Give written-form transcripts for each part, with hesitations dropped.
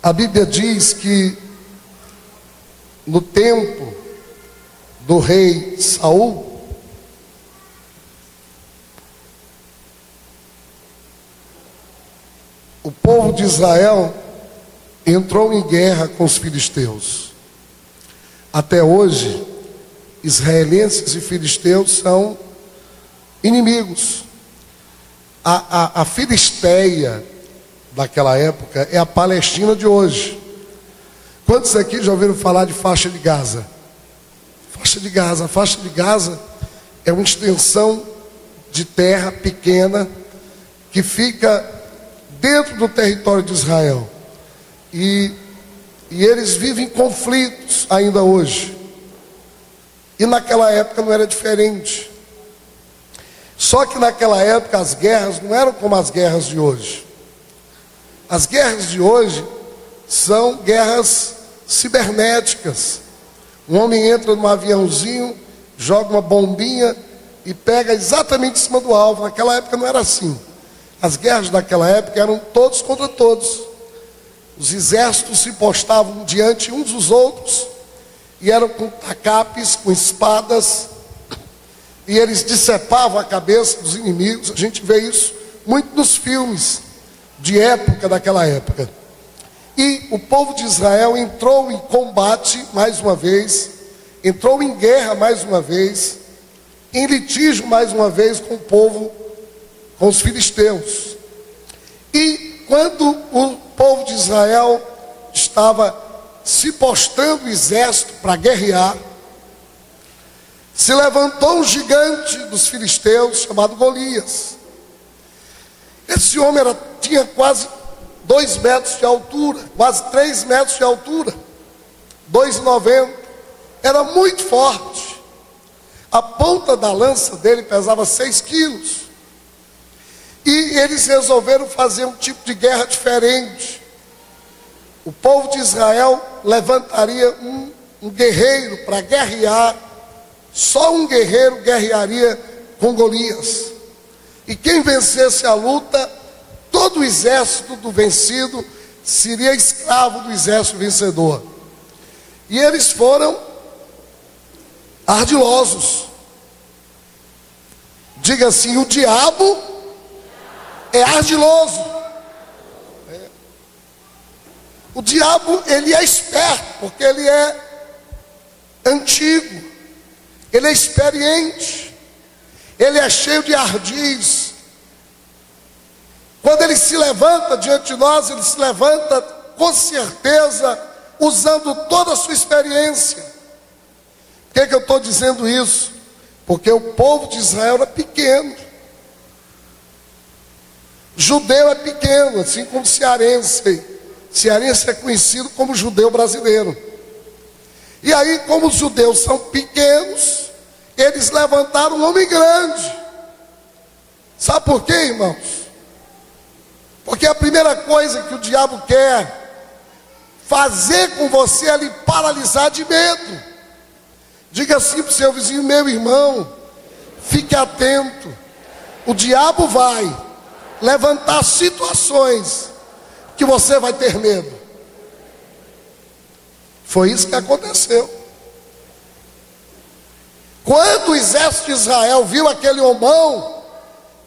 A Bíblia diz que no tempo do rei Saul, o povo de Israel entrou em guerra com os filisteus. Até hoje, israelenses e filisteus são inimigos. A Filisteia daquela época é a Palestina de hoje. Quantos aqui já ouviram falar de faixa de Gaza? Faixa de Gaza. A faixa de Gaza é uma extensão de terra pequena que fica dentro do território de Israel. E eles vivem conflitos ainda hoje. E naquela época não era diferente. Só que naquela época as guerras não eram como as guerras de hoje. As guerras de hoje são guerras cibernéticas. Um homem entra num aviãozinho, joga uma bombinha e pega exatamente em cima do alvo. Naquela época não era assim. As guerras daquela época eram todos contra todos. Os exércitos se postavam diante uns dos outros e eram com tacapes, com espadas, e eles decepavam a cabeça dos inimigos. A gente vê isso muito nos filmes de época daquela época. E o povo de Israel entrou em combate mais uma vez, entrou em guerra mais uma vez, em litígio mais uma vez com o povo, com os filisteus. E quando o povo de Israel estava se postando o exército para guerrear, se levantou um gigante dos filisteus chamado Golias. Esse homem tinha quase 2 metros de altura, quase 3 metros de altura, 2,90, era muito forte. A ponta da lança dele pesava 6 quilos. E eles resolveram fazer um tipo de guerra diferente. O povo de Israel levantaria um guerreiro para guerrear. Só um guerreiro guerrearia com Golias. E quem vencesse a luta, todo o exército do vencido seria escravo do exército vencedor. E eles foram ardilosos. Diga assim: o diabo é ardiloso. O diabo, ele é esperto, porque ele é antigo, ele é experiente, ele é cheio de ardis. Quando ele se levanta diante de nós, ele se levanta com certeza usando toda a sua experiência. Por que eu estou dizendo isso? Porque o povo de Israel era pequeno. Judeu é pequeno, assim como cearense. Cearense é conhecido como judeu brasileiro. E aí, como os judeus são pequenos, eles levantaram um homem grande. Sabe por quê, irmãos? Porque a primeira coisa que o diabo quer fazer com você é lhe paralisar de medo. Diga assim para o seu vizinho: meu irmão, fique atento. O diabo vai levantar situações que você vai ter medo. Foi isso que aconteceu. Quando o exército de Israel viu aquele homão,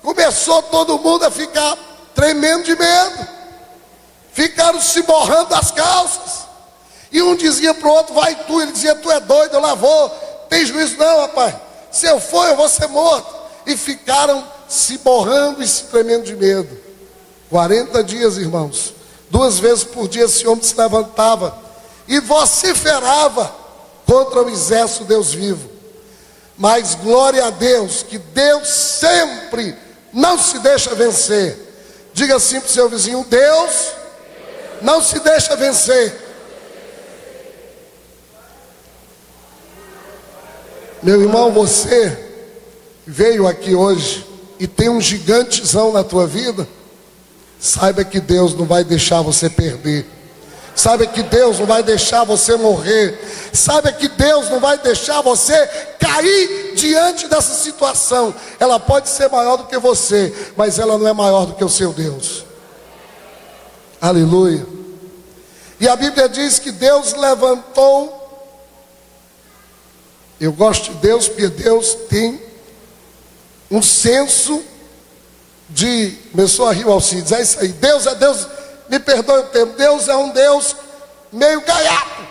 começou todo mundo a ficar tremendo de medo. Ficaram se borrando as calças. E um dizia para o outro: vai tu. Ele dizia: tu é doido, eu lá vou. Tem juízo não, rapaz. Se eu for, eu vou ser morto. E ficaram se borrando e se tremendo de medo. 40 dias, irmãos. 2 vezes por dia esse homem se levantava e vociferava contra o exército Deus vivo. Mas glória a Deus, que Deus sempre não se deixa vencer. Diga assim para o seu vizinho: Deus não se deixa vencer. Meu irmão, você veio aqui hoje e tem um gigantezão na tua vida, saiba que Deus não vai deixar você perder. Saiba que Deus não vai deixar você morrer. Saiba que Deus não vai deixar você cair diante dessa situação. Ela pode ser maior do que você, mas ela não é maior do que o seu Deus. Aleluia. E a Bíblia diz que Deus levantou. Eu gosto de Deus porque Deus tem um senso de... Começou a rir o Alcides, é isso aí. Deus é Deus, me perdoe o termo, Deus é um Deus meio gaiato,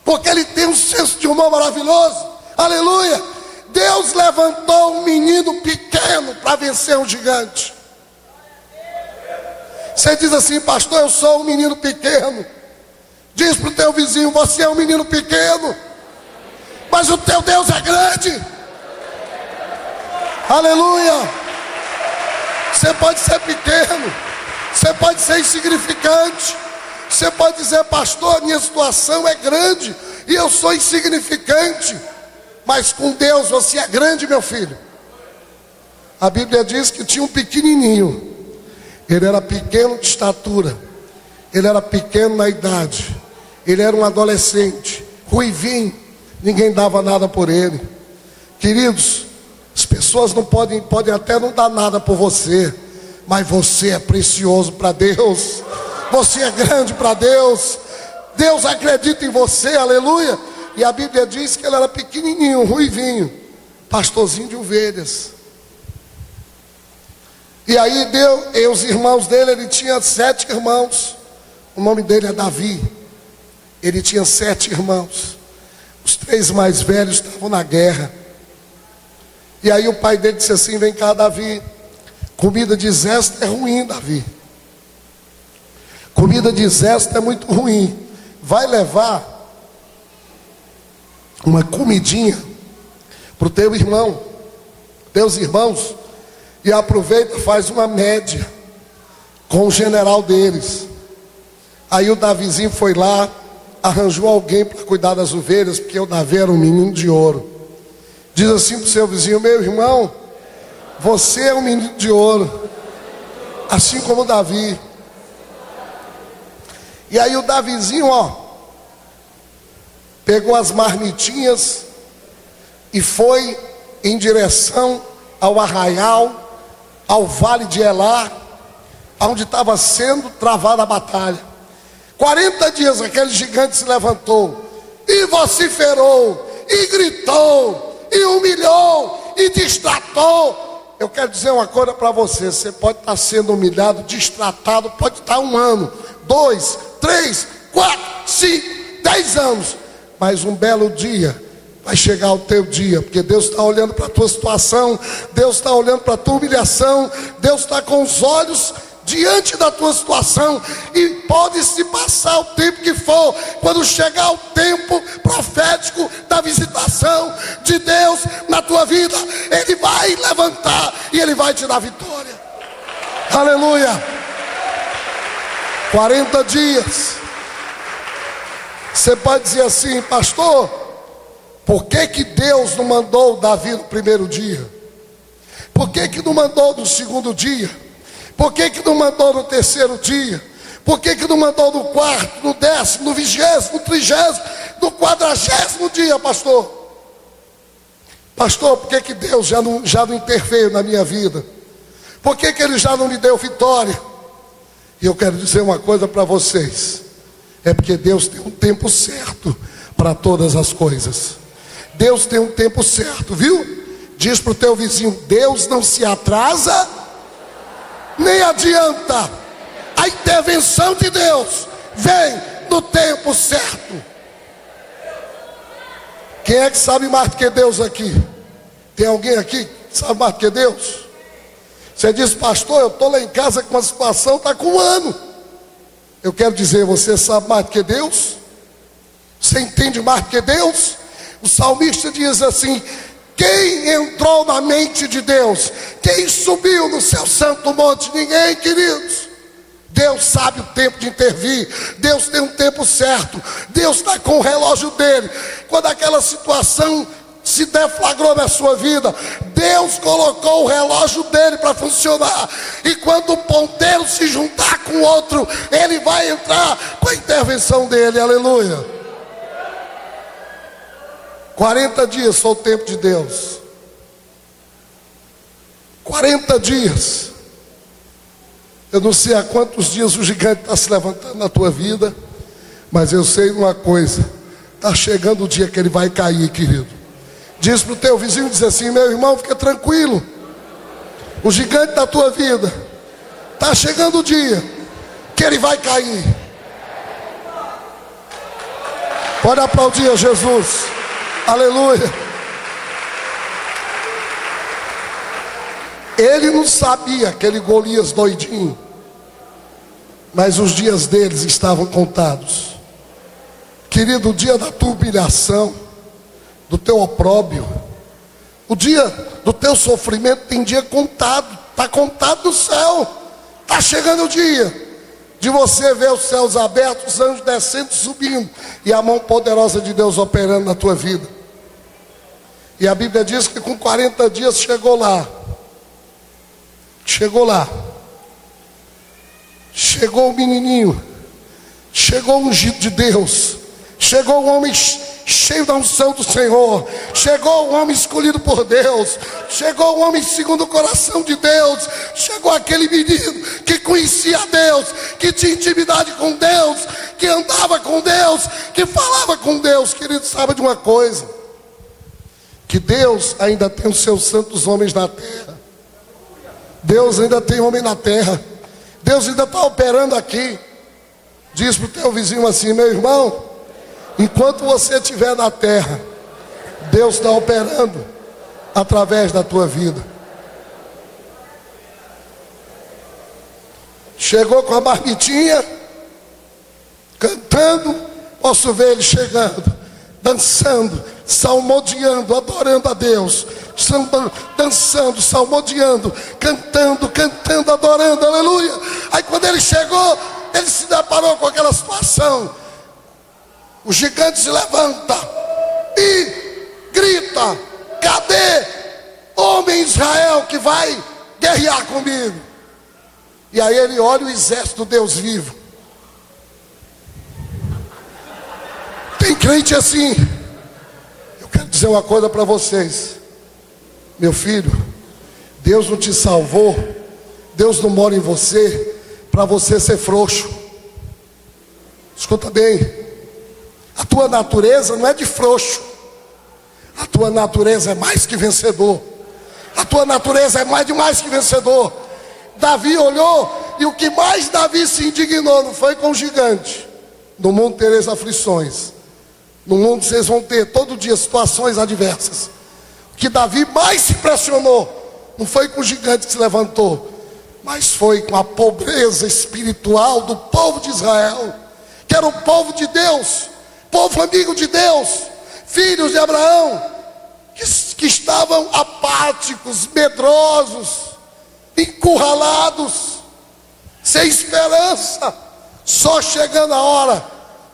porque Ele tem um senso de humor maravilhoso. Aleluia! Deus levantou um menino pequeno para vencer um gigante. Você diz assim: pastor, eu sou um menino pequeno. Diz para o teu vizinho: você é um menino pequeno, mas o teu Deus é grande. Aleluia! Você pode ser pequeno, você pode ser insignificante, você pode dizer: pastor, minha situação é grande e eu sou insignificante, mas com Deus você é grande, meu filho. A Bíblia diz que tinha um pequenininho. Ele era pequeno de estatura, ele era pequeno na idade, ele era um adolescente, ruivinho, ninguém dava nada por ele. Queridos, as pessoas não podem até não dar nada por você, mas você é precioso para Deus, você é grande para Deus, Deus acredita em você, aleluia. E a Bíblia diz que ele era pequenininho, ruivinho, pastorzinho de ovelhas. E aí os irmãos dele, ele tinha 7 irmãos. O nome dele é Davi. Ele tinha 7 irmãos. Os 3 mais velhos estavam na guerra. E aí o pai dele disse assim: vem cá, Davi, comida de exército é ruim, Davi. Comida de exército é muito ruim. Vai levar uma comidinha para o teu irmão, teus irmãos, e aproveita, faz uma média com o general deles. Aí o Davizinho foi lá, arranjou alguém para cuidar das ovelhas, porque o Davi era um menino de ouro. Diz assim para o seu vizinho: meu irmão, você é um menino de ouro, assim como o Davi. E aí o Davizinho, pegou as marmitinhas e foi em direção ao arraial, ao vale de Elá, onde estava sendo travada a batalha. 40 dias aquele gigante se levantou e vociferou, e gritou, e humilhou, e distratou. Eu quero dizer uma coisa para você: você pode estar sendo humilhado, distratado, pode estar 1 ano, 2, 3, 4, 5, 10 anos, mas um belo dia vai chegar o teu dia, porque Deus está olhando para a tua situação, Deus está olhando para a tua humilhação, Deus está com os olhos diante da tua situação, e pode se passar o tempo que for, quando chegar o tempo profético da visitação de Deus na tua vida, Ele vai levantar e Ele vai te dar vitória. Aleluia! 40 dias. Você pode dizer assim: pastor, por que Deus não mandou Davi no primeiro dia? Por que não mandou no segundo dia? Por que não mandou no terceiro dia? Por que não mandou no 4º, no 10º, no 20º, no 30º, no 40º dia, pastor? Pastor, por que Deus já não interveio na minha vida? Por que Ele já não me deu vitória? E eu quero dizer uma coisa para vocês: é porque Deus tem um tempo certo para todas as coisas. Deus tem um tempo certo, viu? Diz para o teu vizinho: Deus não se atrasa, nem adianta. A intervenção de Deus vem no tempo certo. Quem é que sabe mais do que Deus aqui? Tem alguém aqui que sabe mais do que Deus? Você diz: pastor, eu estou lá em casa com uma situação, está com 1 ano. Eu quero dizer: você sabe mais do que Deus? Você entende mais do que Deus? O salmista diz assim: quem entrou na mente de Deus? Quem subiu no seu santo monte? Ninguém, queridos. Deus sabe o tempo de intervir. Deus tem um tempo certo. Deus está com o relógio dele. Quando aquela situação se deflagrou na sua vida, Deus colocou o relógio dele para funcionar. E quando o ponteiro se juntar com o outro, ele vai entrar com a intervenção dele. Aleluia. 40 dias foi o tempo de Deus. 40 dias. Eu não sei há quantos dias o gigante está se levantando na tua vida, Mas eu sei uma coisa: está chegando o dia que ele vai cair, querido. Diz para o teu vizinho, diz assim: meu irmão, fica tranquilo, o gigante da tua vida, está chegando o dia que ele vai cair. Pode aplaudir a Jesus, aleluia. Ele não sabia, aquele Golias doidinho, mas os dias deles estavam contados. Querido, o dia da tua humilhação, do teu opróbrio, o dia do teu sofrimento tem dia contado. Está contado no céu. Está chegando o dia de você ver os céus abertos, os anjos descendo e subindo, e a mão poderosa de Deus operando na tua vida. E a Bíblia diz que com 40 dias chegou lá. Chegou lá. Chegou o menininho. Chegou o ungido de Deus. Chegou o homem cheio da unção do Senhor. Chegou o homem escolhido por Deus. Chegou o homem segundo o coração de Deus. Chegou aquele menino que conhecia Deus, que tinha intimidade com Deus, que andava com Deus, que falava com Deus. Querido, sabe de uma coisa? Que Deus ainda tem os seus santos homens na terra. Deus ainda tem homem na terra. Deus ainda está operando aqui. Diz para o teu vizinho assim: meu irmão, enquanto você estiver na terra, Deus está operando através da tua vida. Chegou com a marmitinha, cantando. Posso ver ele chegando, dançando, salmodiando, adorando a Deus, dançando, salmodiando, cantando, adorando, aleluia. Aí quando ele chegou, ele se deparou com aquela situação. O gigante se levanta e grita: cadê homem Israel que vai guerrear comigo? E aí ele olha o exército do Deus vivo. Tem crente assim. Eu quero dizer uma coisa para vocês, meu filho: Deus não te salvou, Deus não mora em você para você ser frouxo. Escuta bem, a tua natureza não é de frouxo. A tua natureza é mais que vencedor. A tua natureza é mais que vencedor. Davi olhou, e o que mais Davi se indignou não foi com o gigante. No mundo tereis aflições. No mundo vocês vão ter todo dia situações adversas. O que Davi mais se impressionou não foi com o gigante que se levantou, mas foi com a pobreza espiritual do povo de Israel, que era o povo de Deus, povo amigo de Deus, filhos de Abraão, que estavam apáticos, medrosos, encurralados, sem esperança, só chegando a hora,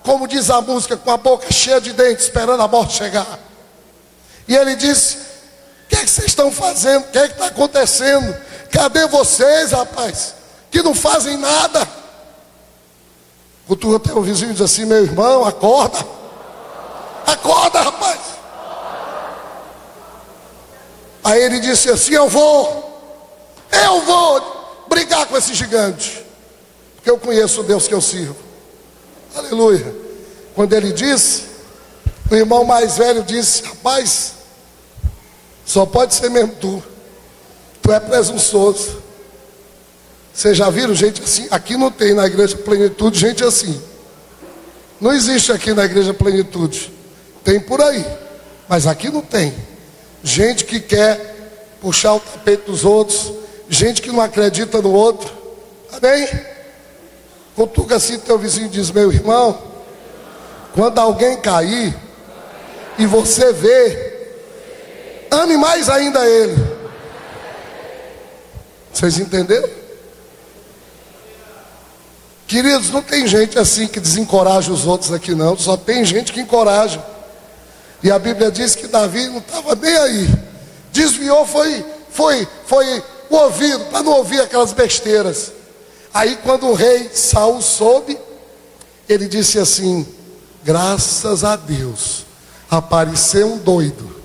como diz a música, com a boca cheia de dentes, esperando a morte chegar. E ele disse: o que é que vocês estão fazendo? O que é que está acontecendo? Cadê vocês, rapaz, que não fazem nada? Cutuca teu vizinho e diz assim: meu irmão, acorda. Acorda, rapaz. Aí ele disse assim: eu vou brigar com esse gigante, porque eu conheço o Deus que eu sirvo. Aleluia. Quando ele disse, o irmão mais velho disse: rapaz, só pode ser mesmo tu é presunçoso. Vocês já viram gente assim? Aqui não tem na igreja Plenitude gente assim. Não existe aqui na igreja Plenitude. Tem por aí, mas aqui não tem. Gente que quer puxar o tapete dos outros, gente que não acredita no outro. Amém? Cutuca assim teu vizinho e diz: meu irmão, quando alguém cair e você vê, ame mais ainda ele. Vocês entenderam? Queridos, não tem gente assim que desencoraja os outros aqui não. Só tem gente que encoraja. E a Bíblia diz que Davi não estava nem aí. Desviou, foi o ouvido, para não ouvir aquelas besteiras. Aí quando o rei Saul soube, ele disse assim: graças a Deus, apareceu um doido.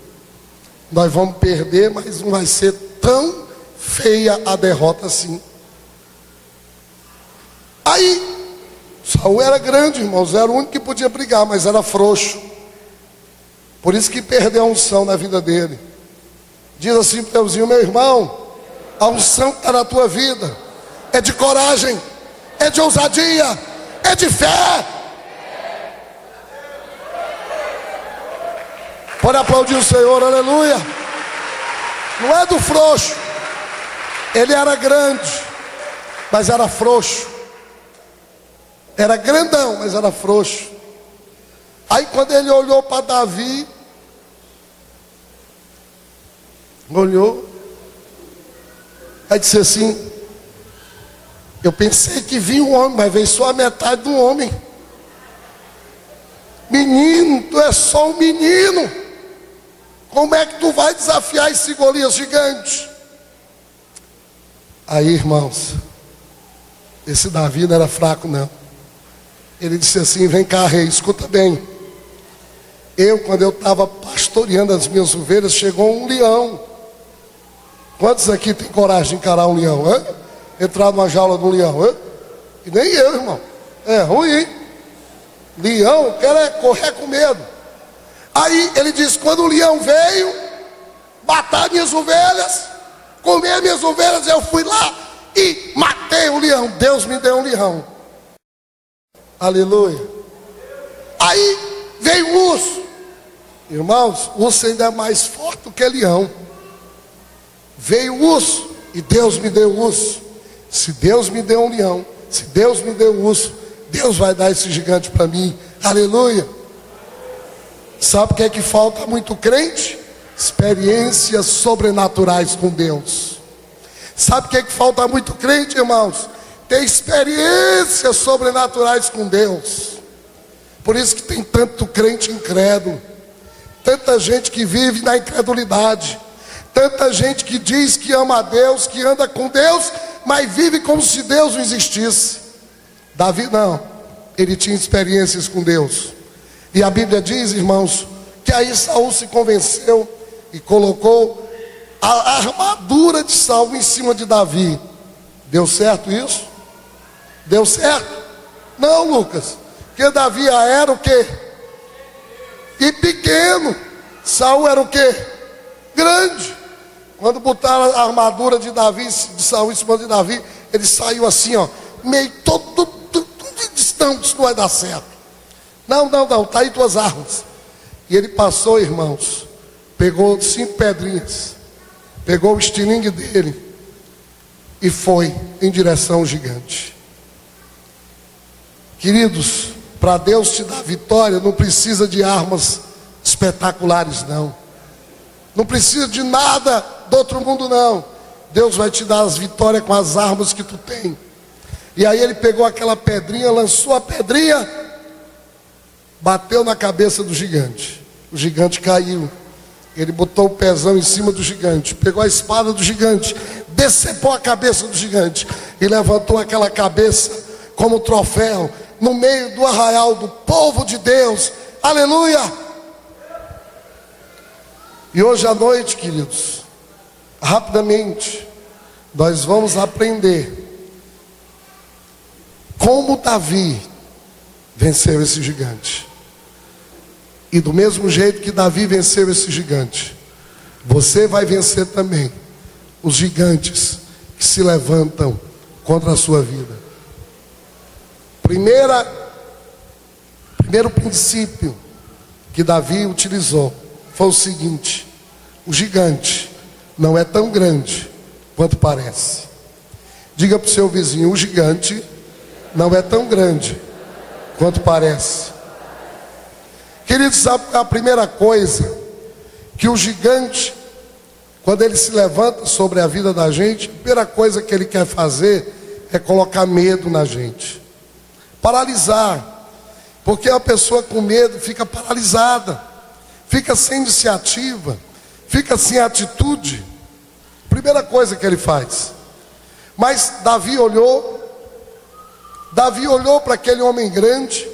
Nós vamos perder, mas não vai ser tão feia a derrota assim. Aí Saul era grande, irmãos, era o único que podia brigar, mas era frouxo. Por isso que perdeu a unção na vida dele. Diz assim para o teuzinho: meu irmão, a unção que está na tua vida é de coragem, é de ousadia, é de fé. Pode aplaudir o Senhor, aleluia. Não é do frouxo. Ele era grande, mas era frouxo. Era grandão, mas era frouxo. Aí quando ele olhou para Davi, olhou, aí disse assim: eu pensei que vinha um homem, mas veio só a metade do homem. Menino, tu é só um menino. Como é que tu vai desafiar esse Golias gigante? Aí, irmãos, esse Davi não era fraco não. Ele disse assim: vem cá, rei, escuta bem. Quando eu estava pastoreando as minhas ovelhas, chegou um leão. Quantos aqui tem coragem de encarar um leão? Hein? Entrar numa jaula de um leão? Hein? E nem eu, irmão. É ruim, hein? Leão, quer correr com medo. Aí ele disse: quando o leão veio matar minhas ovelhas, comer minhas ovelhas, eu fui lá e matei o leão. Deus me deu um leão. Aleluia. Aí veio o urso. Irmãos, o urso ainda é mais forte do que leão. Veio o urso e Deus me deu o urso. Se Deus me deu um leão, se Deus me deu o urso, Deus vai dar esse gigante para mim. Aleluia. Sabe o que é que falta muito crente? Experiências sobrenaturais com Deus. Sabe o que é que falta muito crente, irmãos? Ter experiências sobrenaturais com Deus. Por isso que tem tanto crente incrédulo, tanta gente que vive na incredulidade, tanta gente que diz que ama a Deus, que anda com Deus, mas vive como se Deus não existisse. Davi não, ele tinha experiências com Deus. E a Bíblia diz, irmãos, que aí Saul se convenceu e colocou a armadura de Saul em cima de Davi. Deu certo isso? Deu certo? Não, Lucas, porque Davi era o quê? E pequeno. Saul era o quê? Grande. Quando botaram a armadura de Davi, de Saul em cima de Davi, ele saiu assim, ó, meio todo distante, isso não vai dar certo. Não, tá aí tuas armas. E ele passou, irmãos, pegou 5 pedrinhas, pegou o estilingue dele e foi em direção ao gigante. Queridos, para Deus te dar vitória, não precisa de armas espetaculares, não. Não precisa de nada do outro mundo, não. Deus vai te dar as vitórias com as armas que tu tem. E aí ele pegou aquela pedrinha, lançou a pedrinha, bateu na cabeça do gigante. O gigante caiu. Ele botou o pezão em cima do gigante, pegou a espada do gigante, decepou a cabeça do gigante e levantou aquela cabeça como troféu no meio do arraial do povo de Deus. Aleluia! E hoje à noite, queridos, rapidamente, nós vamos aprender como Davi venceu esse gigante. E do mesmo jeito que Davi venceu esse gigante, você vai vencer também os gigantes que se levantam contra a sua vida. Primeiro princípio que Davi utilizou foi o seguinte: o gigante não é tão grande quanto parece. Diga para o seu vizinho: o gigante não é tão grande quanto parece. Queridos, a primeira coisa que o gigante, quando ele se levanta sobre a vida da gente, a primeira coisa que ele quer fazer é colocar medo na gente, paralisar. Porque a pessoa com medo fica paralisada, fica sem iniciativa, fica sem atitude. Primeira coisa que ele faz. Mas Davi olhou para aquele homem grande.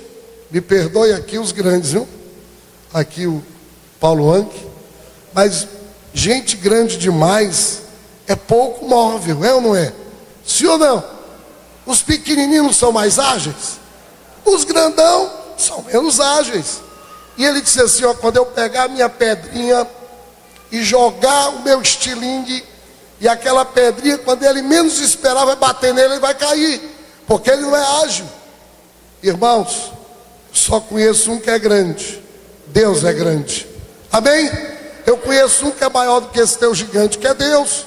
Me perdoe aqui os grandes, viu? Aqui o Paulo Anque. Mas gente grande demais é pouco móvel, é ou não é? Sim ou não? Os pequenininhos são mais ágeis? Os grandão são menos ágeis. E ele disse assim, ó, quando eu pegar a minha pedrinha e jogar o meu estilingue, e aquela pedrinha, quando ele menos esperar, vai bater nele e vai cair, porque ele não é ágil. Irmãos, só conheço um que é grande. Deus é grande. Amém? Eu conheço um que é maior do que esse teu gigante, que é Deus.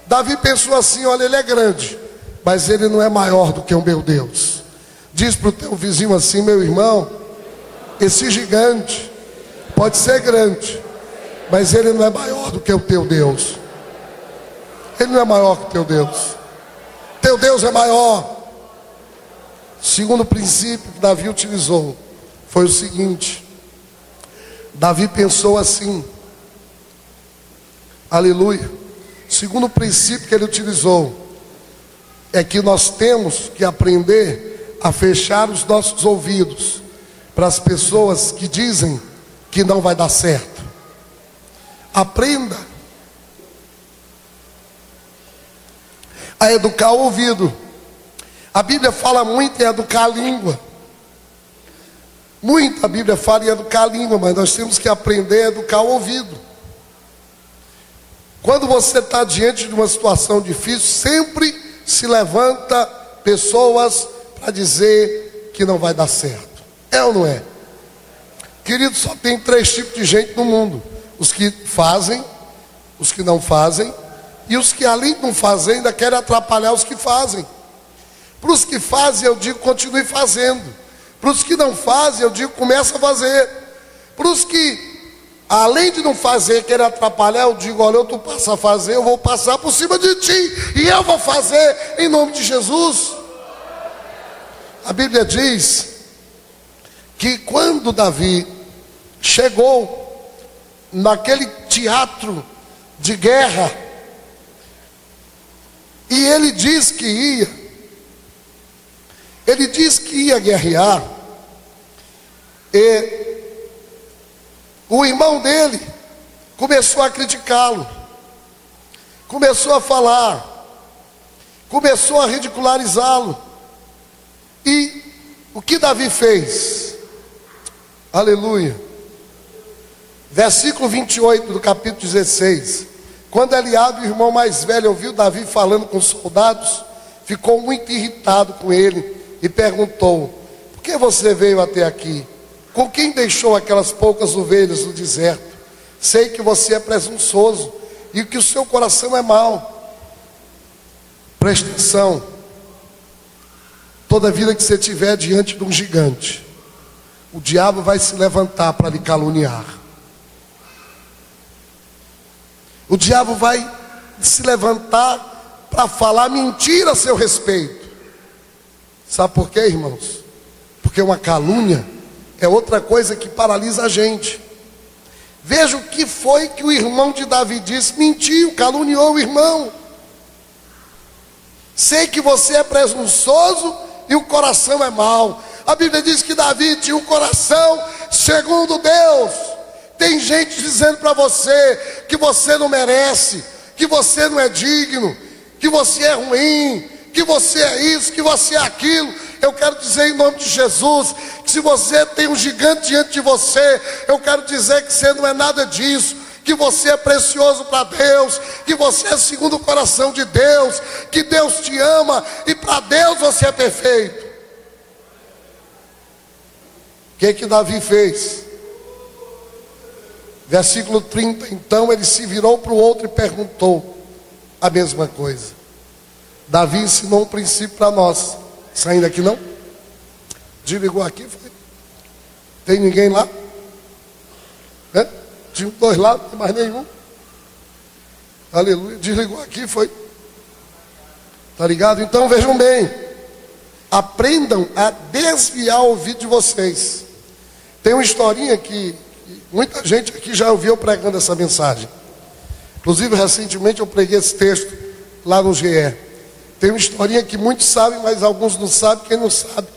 Davi pensou assim, olha, ele é grande, mas ele não é maior do que o meu Deus. Diz para o teu vizinho assim, meu irmão, esse gigante pode ser grande, mas ele não é maior do que o teu Deus. Ele não é maior que o teu Deus. Teu Deus é maior. Segundo princípio que Davi utilizou foi o seguinte: Davi pensou assim, aleluia. Segundo princípio que ele utilizou é que nós temos que aprender a fechar os nossos ouvidos para as pessoas que dizem que não vai dar certo. Aprenda a educar o ouvido. A Bíblia fala muito em educar a língua. Muito a Bíblia fala em educar a língua, mas nós temos que aprender a educar o ouvido. Quando você está diante de uma situação difícil, sempre se levanta pessoas para dizer que não vai dar certo. É ou não é? Querido, só tem 3 tipos de gente no mundo: os que fazem, os que não fazem, e os que além de não fazer ainda querem atrapalhar os que fazem. Para os que fazem eu digo continue fazendo. Para os que não fazem eu digo começa a fazer. Para os que além de não fazer, querer atrapalhar, eu digo, olha, tu passa a fazer, eu vou passar por cima de ti, e eu vou fazer em nome de Jesus. A Bíblia diz que quando Davi chegou naquele teatro de guerra, e ele diz que ia guerrear, e o irmão dele começou a criticá-lo, começou a falar, começou a ridicularizá-lo. E o que Davi fez? Aleluia. Versículo 28 do capítulo 16. Quando Eliabe, o irmão mais velho, ouviu Davi falando com os soldados, ficou muito irritado com ele e perguntou: por que você veio até aqui? Com quem deixou aquelas poucas ovelhas no deserto? Sei que você é presunçoso e que o seu coração é mau. Preste atenção. Toda vida que você estiver diante de um gigante, o diabo vai se levantar para lhe caluniar. O diabo vai se levantar para falar mentira a seu respeito. Sabe por quê, irmãos? Porque uma calúnia é outra coisa que paralisa a gente. Veja o que foi que o irmão de Davi disse: mentiu, caluniou o irmão. Sei que você é presunçoso e o coração é mau. A Bíblia diz que Davi tinha um coração segundo Deus. Tem gente dizendo para você que você não merece, que você não é digno, que você é ruim, que você é isso, que você é aquilo. Eu quero dizer em nome de Jesus, que se você tem um gigante diante de você, eu quero dizer que você não é nada disso, que você é precioso para Deus, que você é segundo o coração de Deus, que Deus te ama e para Deus você é perfeito. O que Davi fez? Versículo 30, então ele se virou para o outro e perguntou a mesma coisa. Davi ensinou um princípio para nós. Saindo aqui não? Desligou aqui, foi? Tem ninguém lá? É? Tinha 2 lá, não tem mais nenhum. Aleluia, desligou aqui, foi? Tá ligado? Então vejam bem, aprendam a desviar o ouvido de vocês. Tem uma historinha que muita gente aqui já ouviu pregando essa mensagem. Inclusive recentemente eu preguei esse texto lá no GE. Tem uma historinha que muitos sabem, mas alguns não sabem. Quem não sabe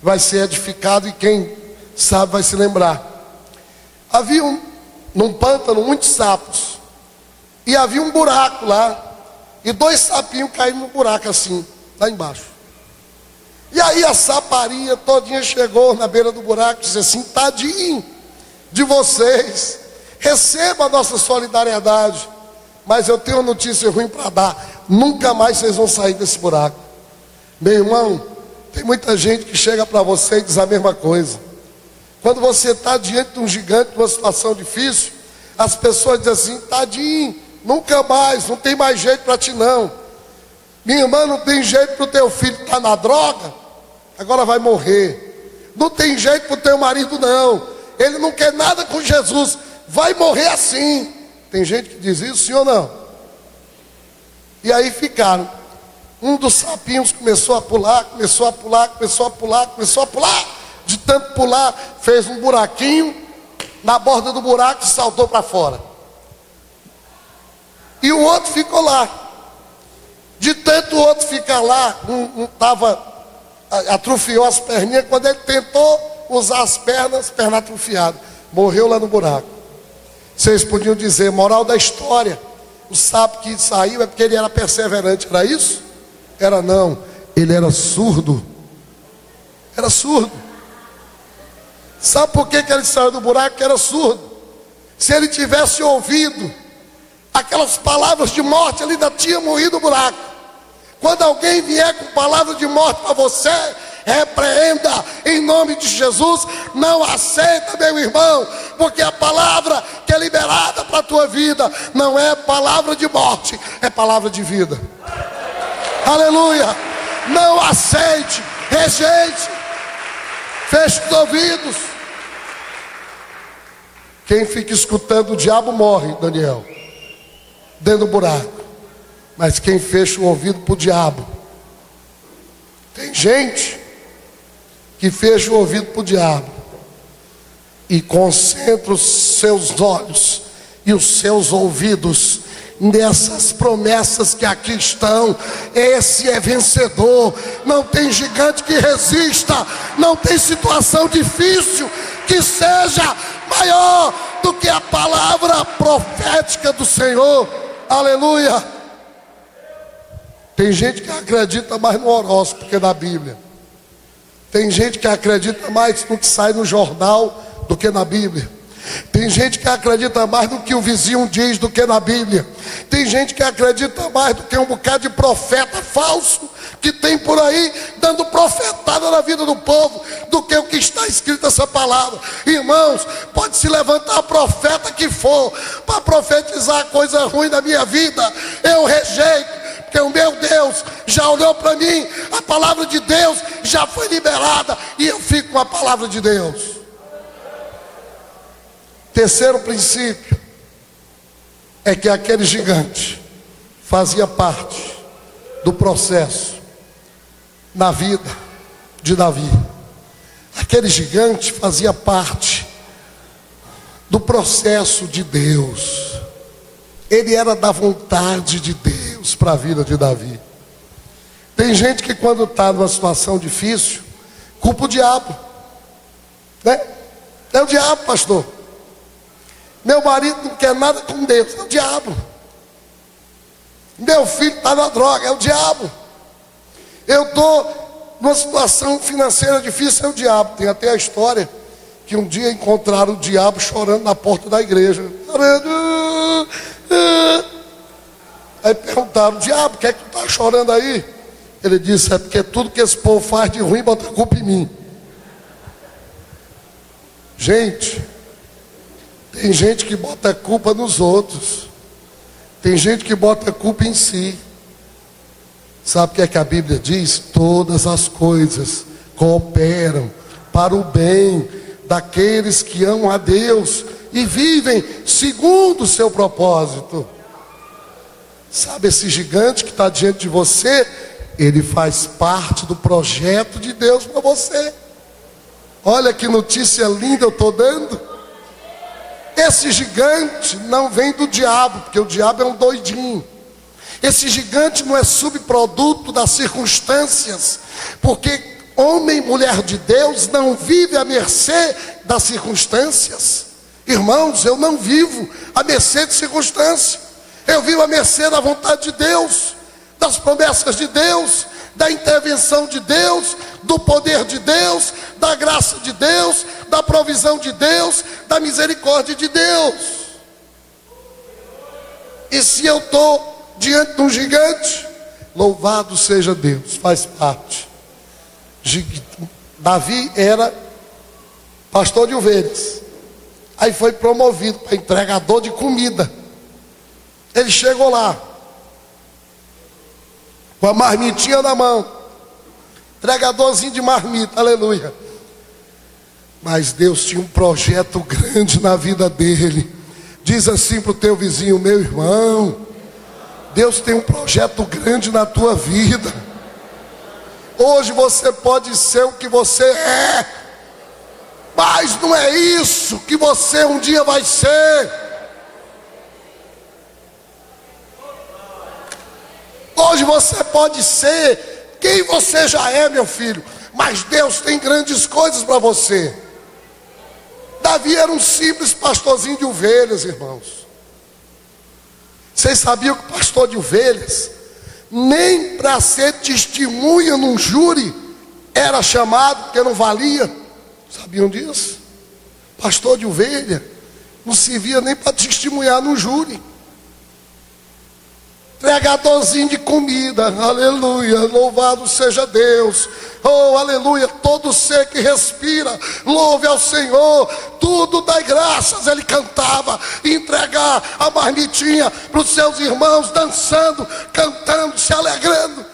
vai ser edificado e quem sabe vai se lembrar. Havia num pântano muitos sapos. E havia um buraco lá. E 2 sapinhos caíram no buraco assim, lá embaixo. E aí a saparinha todinha chegou na beira do buraco e disse assim: tadinho de vocês, receba a nossa solidariedade, mas eu tenho uma notícia ruim para dar: nunca mais vocês vão sair desse buraco. Meu irmão, tem muita gente que chega para você e diz a mesma coisa. Quando você está diante de um gigante, de uma situação difícil, as pessoas dizem assim: tadinho, nunca mais, não tem mais jeito para ti não. Minha irmã, não tem jeito para o teu filho que está na droga, agora vai morrer. Não tem jeito para o teu marido não, ele não quer nada com Jesus, vai morrer assim. Tem gente que diz isso, sim ou não? E aí ficaram. Um dos sapinhos começou a pular, começou a pular, começou a pular, começou a pular. De tanto pular, fez um buraquinho na borda do buraco e saltou para fora. E o outro ficou lá. De tanto o outro ficar lá, atrofiou as perninhas. Quando ele tentou usar as pernas atrofiadas, morreu lá no buraco. Vocês podiam dizer, moral da história: o sapo que saiu é porque ele era perseverante. Era isso? Era não, ele era surdo. Era surdo. Sabe por que ele saiu do buraco? Que era surdo. Se ele tivesse ouvido aquelas palavras de morte, ele ainda tinha morrido no buraco. Quando alguém vier com palavra de morte para você, repreenda em nome de Jesus. Não aceita, meu irmão, porque a palavra que é liberada para a tua vida não é palavra de morte, é palavra de vida. Aleluia. Não aceite, rejeite, feche os ouvidos. Quem fica escutando o diabo morre, Daniel, dentro do buraco. Mas quem fecha o ouvido para o diabo, tem gente que fecha o ouvido para o diabo e concentra os seus olhos e os seus ouvidos nessas promessas que aqui estão. Esse é vencedor. Não tem gigante que resista, não tem situação difícil que seja maior do que a palavra profética do Senhor. Aleluia. Tem gente que acredita mais no horóscopo que na Bíblia. Tem gente que acredita mais no que sai no jornal do que na Bíblia. Tem gente que acredita mais no que o vizinho diz do que na Bíblia. Tem gente que acredita mais do que um bocado de profeta falso que tem por aí, dando profetada na vida do povo, do que o que está escrito essa palavra. Irmãos, pode se levantar profeta que for para profetizar coisa ruim da minha vida, eu rejeito, porque o meu Deus já olhou para mim, a palavra de Deus já foi liberada e eu fico com a palavra de Deus. Terceiro princípio é que aquele gigante fazia parte do processo na vida de Davi. Aquele gigante fazia parte do processo de Deus. Ele era da vontade de Deus para a vida de Davi. Tem gente que quando está numa situação difícil, culpa o diabo, né? É o diabo, pastor. Meu marido não quer nada com Deus, é o diabo. Meu filho está na droga, é o diabo. Eu estou numa situação financeira difícil, é o diabo. Tem até a história que um dia encontraram o diabo chorando na porta da igreja. Aí perguntaram: diabo, o que é que tu está chorando aí? Ele disse: é porque tudo que esse povo faz de ruim bota a culpa em mim. Gente, tem gente que bota a culpa nos outros. Tem gente que bota a culpa em si. Sabe o que é que a Bíblia diz? Todas as coisas cooperam para o bem daqueles que amam a Deus e vivem segundo o seu propósito. Sabe esse gigante que está diante de você? Ele faz parte do projeto de Deus para você. Olha que notícia linda eu estou dando. Esse gigante não vem do diabo, porque o diabo é um doidinho. Esse gigante não é subproduto das circunstâncias, porque homem e mulher de Deus não vive à mercê das circunstâncias. Irmãos, eu não vivo à mercê de circunstâncias. Eu vivo à mercê da vontade de Deus, das promessas de Deus, da intervenção de Deus, do poder de Deus, da graça de Deus, da provisão de Deus, da misericórdia de Deus. E se eu estou diante de um gigante, louvado seja Deus, faz parte. Davi era pastor de ovelhas, aí foi promovido para entregador de comida. Ele chegou lá com a marmitinha na mão, entregadorzinho de marmita, aleluia. Mas Deus tinha um projeto grande na vida dele. Diz assim para o teu vizinho: meu irmão, Deus tem um projeto grande na tua vida. Hoje você pode ser o que você é, mas não é isso que você um dia vai ser. Hoje você pode ser quem você já é, meu filho, mas Deus tem grandes coisas para você. Davi era um simples pastorzinho de ovelhas, irmãos. Vocês sabiam que o pastor de ovelhas, nem para ser testemunha num júri era chamado, porque não valia? Sabiam disso? Pastor de ovelha não servia nem para testemunhar num júri. Entregadorzinho de comida, aleluia, louvado seja Deus, oh aleluia, todo ser que respira, louve ao Senhor, tudo dai graças. Ele cantava, entregar a marmitinha para os seus irmãos, dançando, cantando, se alegrando.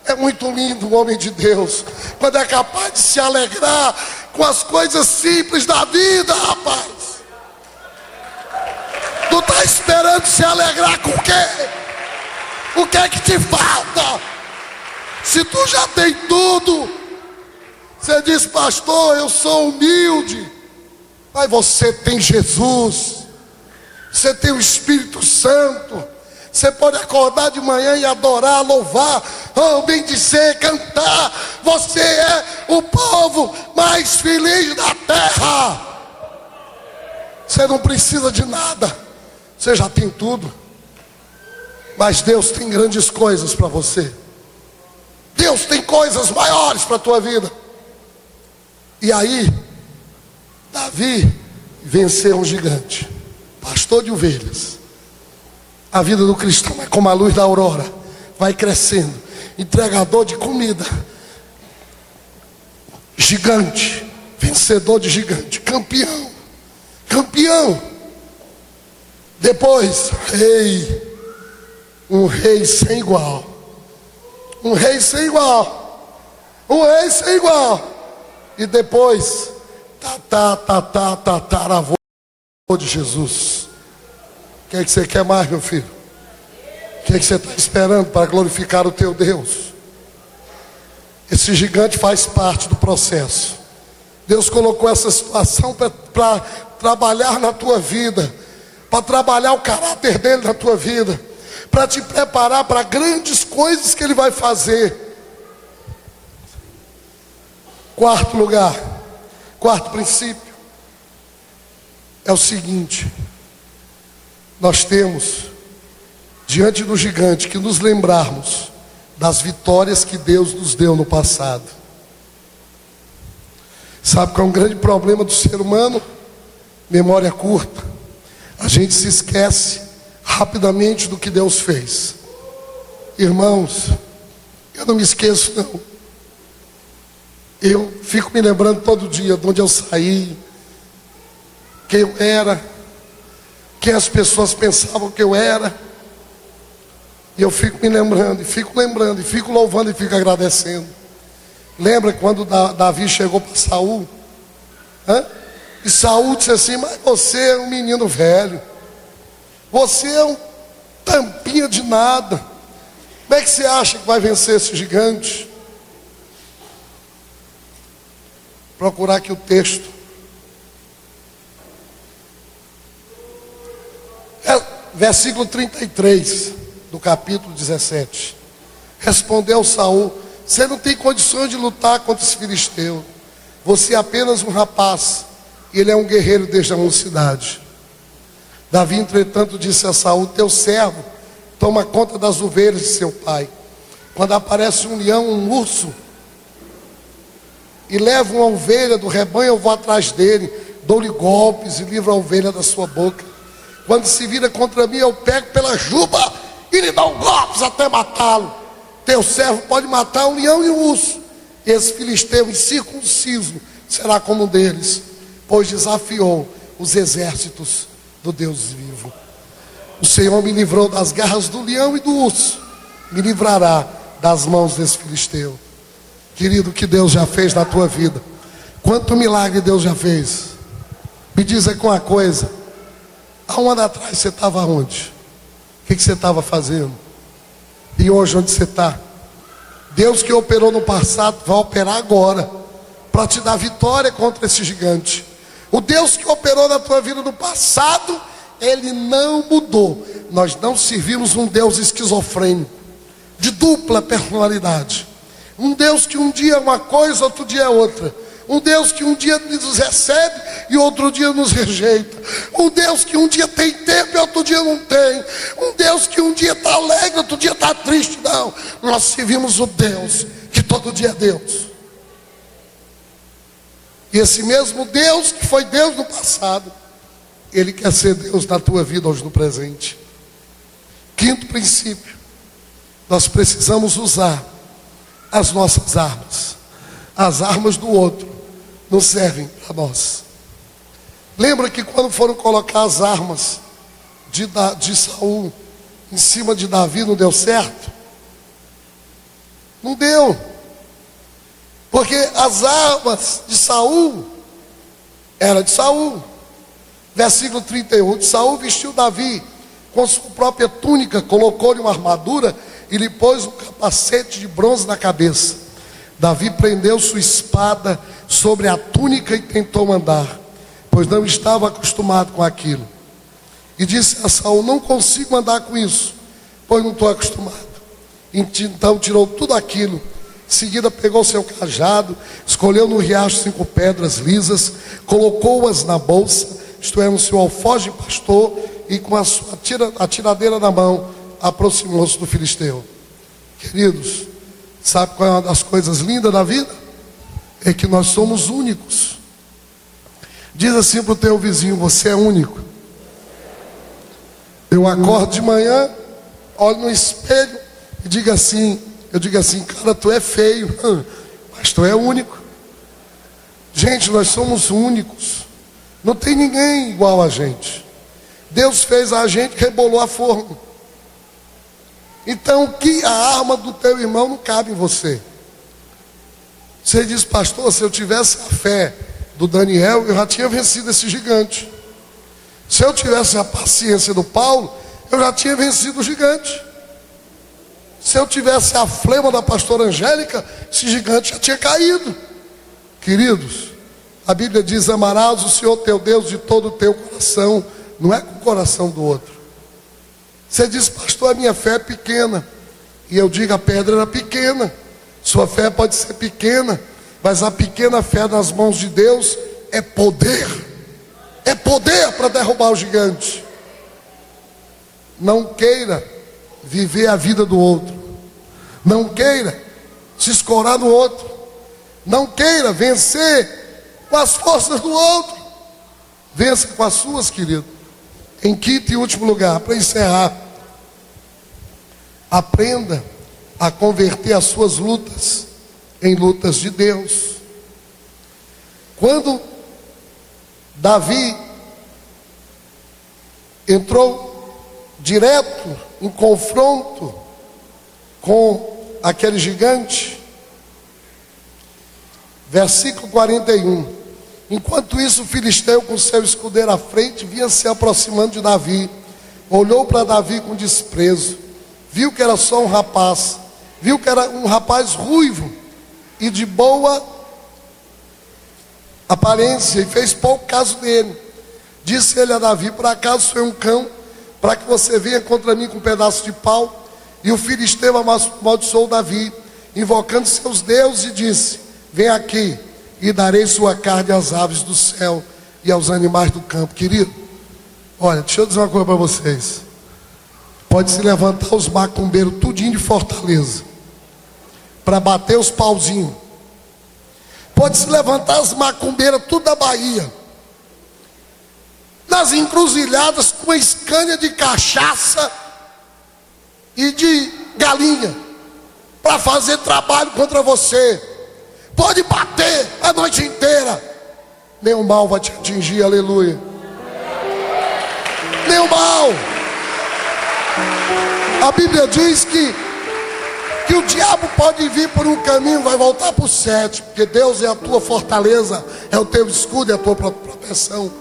É muito lindo o homem de Deus, quando é capaz de se alegrar com as coisas simples da vida, rapaz. Tu está esperando se alegrar com o quê? O que é que te falta? Se tu já tem tudo, você diz: pastor, eu sou humilde, mas você tem Jesus, você tem o Espírito Santo, você pode acordar de manhã e adorar, louvar, oh, bendizer, cantar. Você é o povo mais feliz da terra. Você não precisa de nada, você já tem tudo. Mas Deus tem grandes coisas para você. Deus tem coisas maiores para a tua vida. E aí, Davi venceu um gigante, pastor de ovelhas. A vida do cristão é como a luz da aurora, vai crescendo, entregador de comida, gigante, vencedor de gigante, campeão, campeão. Depois, rei. Um rei sem igual. Um rei sem igual. Um rei sem igual. E depois, tataravô de Jesus. O que é que você quer mais, meu filho? O que é que você está esperando para glorificar o teu Deus? Esse gigante faz parte do processo. Deus colocou essa situação para trabalhar na tua vida, para trabalhar o caráter dele na tua vida, para te preparar para grandes coisas que ele vai fazer. Quarto lugar, quarto princípio, é o seguinte: nós temos diante do gigante que nos lembrarmos das vitórias que Deus nos deu no passado. Sabe qual é um grande problema do ser humano? Memória curta. A gente se esquece rapidamente do que Deus fez. Irmãos, eu não me esqueço não. Eu fico me lembrando todo dia de onde eu saí, quem eu era, quem as pessoas pensavam que eu era. E eu fico me lembrando, e fico louvando e fico agradecendo. Lembra quando Davi chegou para Saul? E Saul disse assim: mas você é um menino velho, você é um tampinha de nada, como é que você acha que vai vencer esse gigante? Procurar aqui o texto. Versículo 33 do capítulo 17. Respondeu Saul: você não tem condições de lutar contra esse filisteu. Você é apenas um rapaz, e ele é um guerreiro desde a mocidade. Davi, entretanto, disse a Saul: teu servo toma conta das ovelhas de seu pai. Quando aparece um leão, um urso, e levo uma ovelha do rebanho, eu vou atrás dele, dou-lhe golpes e livro a ovelha da sua boca. Quando se vira contra mim, eu pego pela juba e lhe dou golpes até matá-lo. Teu servo pode matar um leão e um urso. Esse filisteu incircunciso será como um deles, pois desafiou os exércitos do Deus vivo. O Senhor me livrou das garras do leão e do urso, me livrará das mãos desse filisteu. Querido, o que Deus já fez na tua vida, quanto milagre Deus já fez. Me diz aqui uma coisa, há um ano atrás você estava onde? O que você estava fazendo? E hoje onde você está? Deus que operou no passado vai operar agora, para te dar vitória contra esse gigante. O Deus que operou na tua vida no passado, Ele não mudou. Nós não servimos um Deus esquizofrênico, de dupla personalidade. Um Deus que um dia é uma coisa, outro dia é outra. Um Deus que um dia nos recebe e outro dia nos rejeita. Um Deus que um dia tem tempo e outro dia não tem. Um Deus que um dia está alegre, outro dia está triste. Não, nós servimos o Deus que todo dia é Deus. E esse mesmo Deus que foi Deus no passado, Ele quer ser Deus na tua vida hoje no presente. Quinto princípio, nós precisamos usar as nossas armas. As armas do outro não servem para nós. Lembra que quando foram colocar as armas de Saul em cima de Davi, não deu certo? Não deu. Porque as armas de Saul eram de Saul. Versículo 31, de Saul vestiu Davi com sua própria túnica, colocou-lhe uma armadura e lhe pôs um capacete de bronze na cabeça. Davi prendeu sua espada sobre a túnica e tentou mandar, pois não estava acostumado com aquilo. E disse a Saul: não consigo andar com isso, pois não estou acostumado. Então tirou tudo aquilo. Em seguida pegou seu cajado, escolheu no riacho 5 pedras lisas, colocou-as na bolsa, isto é, no seu alforje de pastor, e com a sua tiradeira na mão, aproximou-se do filisteu. Queridos, sabe qual é uma das coisas lindas da vida? É que nós somos únicos. Diz assim para o teu vizinho: você é único. Eu acordo de manhã, olho no espelho e digo assim, cara, tu é feio, mas tu é único. Gente, nós somos únicos. Não tem ninguém igual a gente. Deus fez a gente, rebolou a forma. Então, que a arma do teu irmão não cabe em você. Você diz: pastor, se eu tivesse a fé do Daniel, eu já tinha vencido esse gigante. Se eu tivesse a paciência do Paulo, eu já tinha vencido o gigante. Se eu tivesse a flema da pastora Angélica, esse gigante já tinha caído. Queridos, a Bíblia diz: amarás o Senhor teu Deus de todo o teu coração, não é com o coração do outro. Você diz: pastor, a minha fé é pequena. E eu digo: a pedra era pequena. Sua fé pode ser pequena, mas a pequena fé nas mãos de Deus é poder. É poder para derrubar o gigante. Não queira viver a vida do outro. Não queira se escorar no outro. Não queira vencer com as forças do outro. Vença com as suas, querido. Em quinto e último lugar, para encerrar, aprenda a converter as suas lutas em lutas de Deus. Quando Davi entrou direto em confronto com aquele gigante, versículo 41, enquanto isso o filisteu com seu escudeiro à frente vinha se aproximando de Davi, olhou para Davi com desprezo, viu que era só um rapaz, viu que era um rapaz ruivo e de boa aparência, e fez pouco caso dele. Disse ele a Davi: por acaso sou um cão, para que você venha contra mim com um pedaço de pau? E o filisteu amaldiçoou Davi, invocando seus deuses, e disse: vem aqui, e darei sua carne às aves do céu e aos animais do campo. Querido, olha, deixa eu dizer uma coisa para vocês. Pode se levantar os macumbeiros tudinho de Fortaleza para bater os pauzinhos, Pode se levantar as macumbeiras, tudo da Bahia, nas encruzilhadas com a escânia de cachaça e de galinha, para fazer trabalho contra você. Pode bater a noite inteira, nenhum mal vai te atingir, aleluia. Nenhum mal. A Bíblia diz que o diabo pode vir por um caminho, vai voltar por 7, porque Deus é a tua fortaleza, é o teu escudo, é a tua proteção.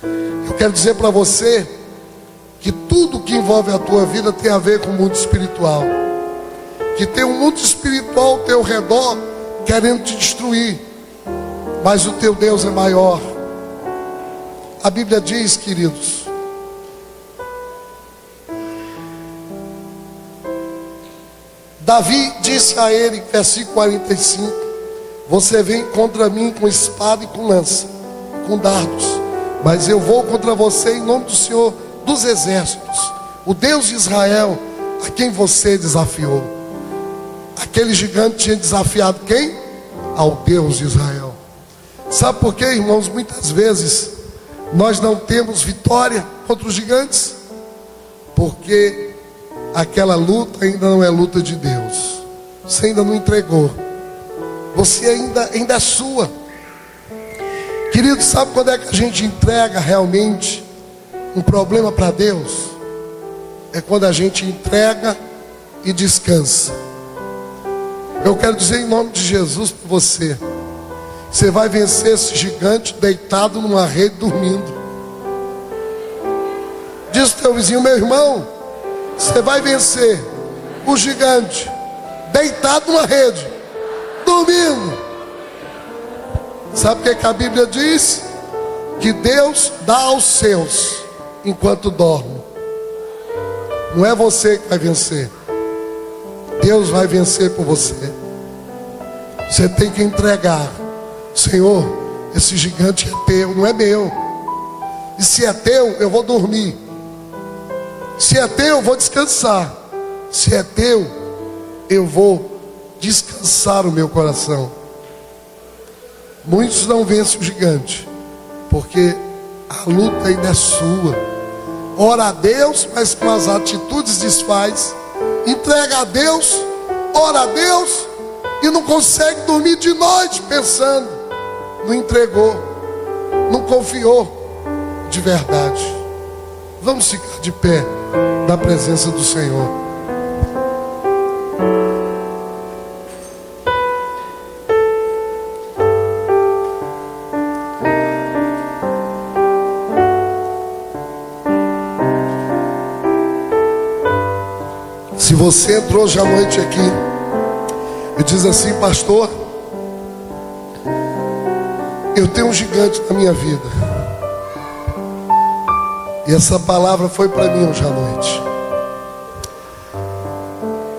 Eu quero dizer para você que tudo que envolve a tua vida tem a ver com o mundo espiritual, que tem um mundo espiritual ao teu redor querendo te destruir, mas o teu Deus é maior. A Bíblia diz, queridos, Davi disse a ele, versículo 45: você vem contra mim com espada e com lança, com dardos, mas eu vou contra você em nome do Senhor dos exércitos, o Deus de Israel, a quem você desafiou. Aquele gigante tinha desafiado quem? Ao Deus de Israel. Sabe por quê, irmãos? Muitas vezes nós não temos vitória contra os gigantes, porque aquela luta ainda não é luta de Deus. Você ainda não entregou. Você ainda é sua. Querido, sabe quando é que a gente entrega realmente um problema para Deus? É quando a gente entrega e descansa. Eu quero dizer em nome de Jesus para você: você vai vencer esse gigante deitado numa rede dormindo. Diz o teu vizinho: meu irmão, você vai vencer o gigante deitado numa rede, dormindo. Sabe o que a Bíblia diz? Que Deus dá aos seus enquanto dorme. Não é você que vai vencer, Deus vai vencer por você. Você tem que entregar: Senhor, esse gigante é teu, não é meu. E se é teu, eu vou dormir. Se é teu, eu vou descansar. Se é teu, eu vou descansar o meu coração. Muitos não vencem o gigante, porque a luta ainda é sua. Ora a Deus, mas com as atitudes desfaz. Entrega a Deus, ora a Deus, e não consegue dormir de noite pensando. Não entregou, não confiou de verdade. Vamos ficar de pé na presença do Senhor. Se você entrou hoje à noite aqui e diz assim: pastor, eu tenho um gigante na minha vida, e essa palavra foi para mim hoje à noite,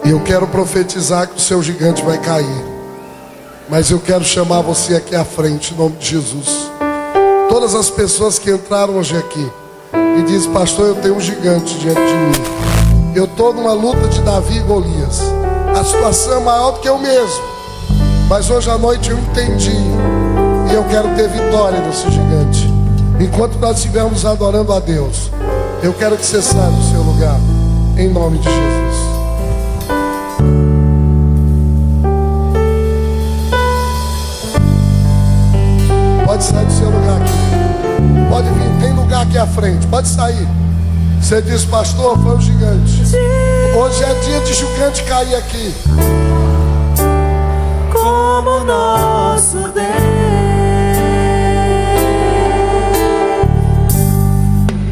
e eu quero profetizar que o seu gigante vai cair, mas eu quero chamar você aqui à frente em nome de Jesus. Todas as pessoas que entraram hoje aqui e dizem: pastor, eu tenho um gigante diante de mim, eu estou numa luta de Davi e Golias, a situação é maior do que eu mesmo, mas hoje à noite eu entendi, e eu quero ter vitória nesse gigante. Enquanto nós estivermos adorando a Deus, eu quero que você saia do seu lugar, em nome de Jesus. Pode sair do seu lugar aqui, pode vir, tem lugar aqui à frente, pode sair. Você diz: pastor, foi um gigante. Hoje é dia de gigante cair aqui. Como nosso Deus,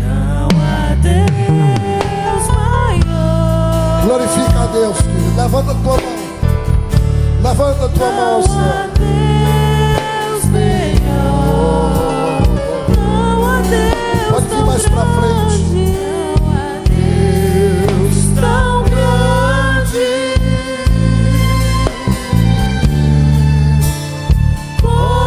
não há Deus maior. Glorifica a Deus, filho. Levanta a tua mão. Levanta a tua mão ao céu. Deus melhor. Não há Deus. Pode vir mais pra frente. Tão grande como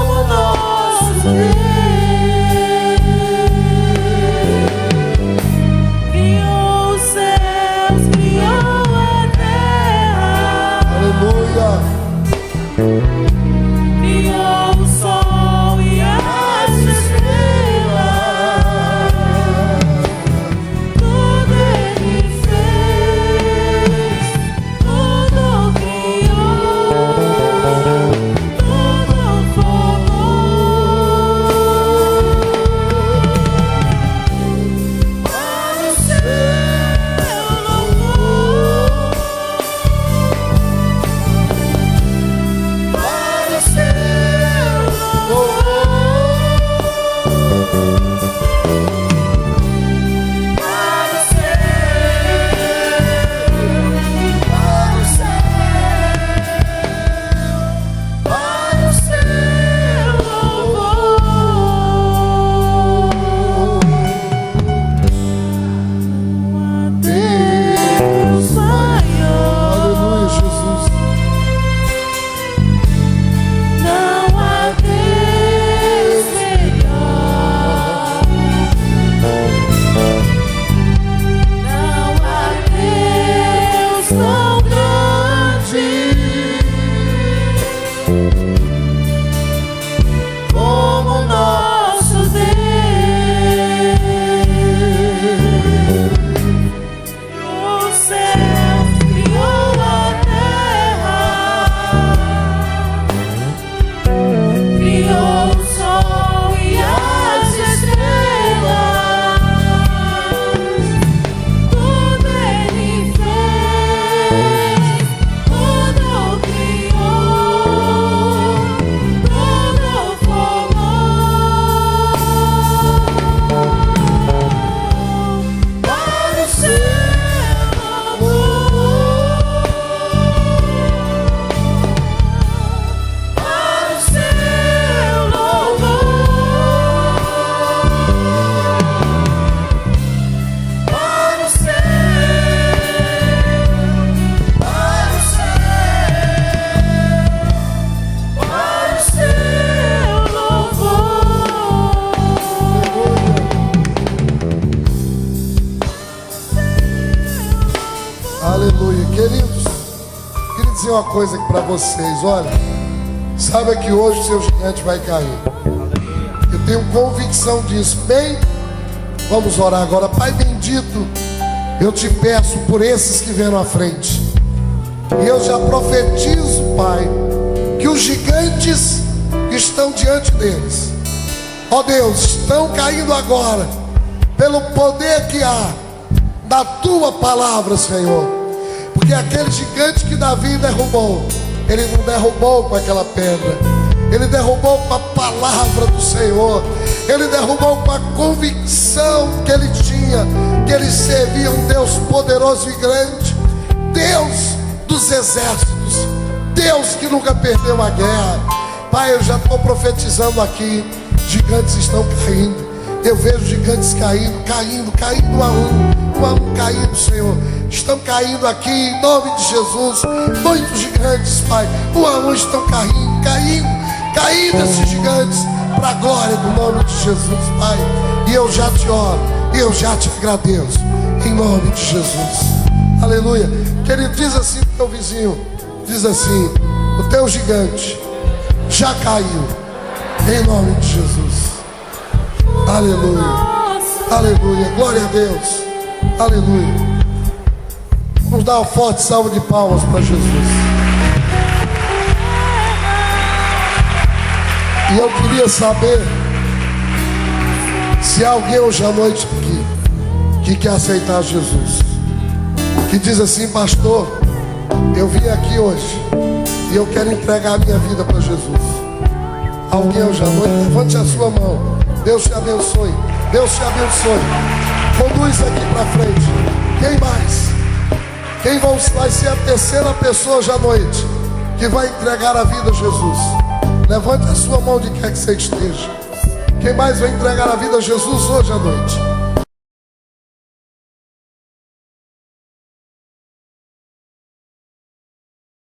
uma coisa aqui para vocês. Olha, saiba que hoje o seu gigante vai cair. Eu tenho convicção disso. Bem, vamos orar agora. Pai bendito, eu te peço por esses que vieram à frente. E eu já profetizo, Pai, que os gigantes que estão diante deles, ó Deus, estão caindo agora, pelo poder que há da tua palavra, Senhor. Porque aquele gigante que Davi derrubou, ele não derrubou com aquela pedra, ele derrubou com a palavra do Senhor. Ele derrubou com a convicção que ele tinha, que ele servia um Deus poderoso e grande, Deus dos exércitos, Deus que nunca perdeu a guerra. Pai, eu já estou profetizando aqui, gigantes estão caindo. Eu vejo gigantes caindo um a um caindo, Senhor. Estão caindo aqui em nome de Jesus. Muitos gigantes, Pai, um a um estão caindo esses gigantes, para a glória do nome de Jesus, Pai. E eu já te oro, e eu já te agradeço, em nome de Jesus. Aleluia. Que ele diz assim pro teu vizinho, diz assim: o teu gigante já caiu, em nome de Jesus. Aleluia, aleluia, glória a Deus, aleluia. Vamos dar uma forte salva de palmas para Jesus. E eu queria saber se há alguém hoje à noite aqui que quer aceitar Jesus, que diz assim: pastor, eu vim aqui hoje e eu quero entregar a minha vida para Jesus. Alguém hoje à noite, levante a sua mão. Deus te abençoe, Deus te abençoe. Conduz aqui para frente. Quem mais? Quem vai ser a terceira pessoa hoje à noite que vai entregar a vida a Jesus? Levante a sua mão de quer que você esteja. Quem mais vai entregar a vida a Jesus hoje à noite?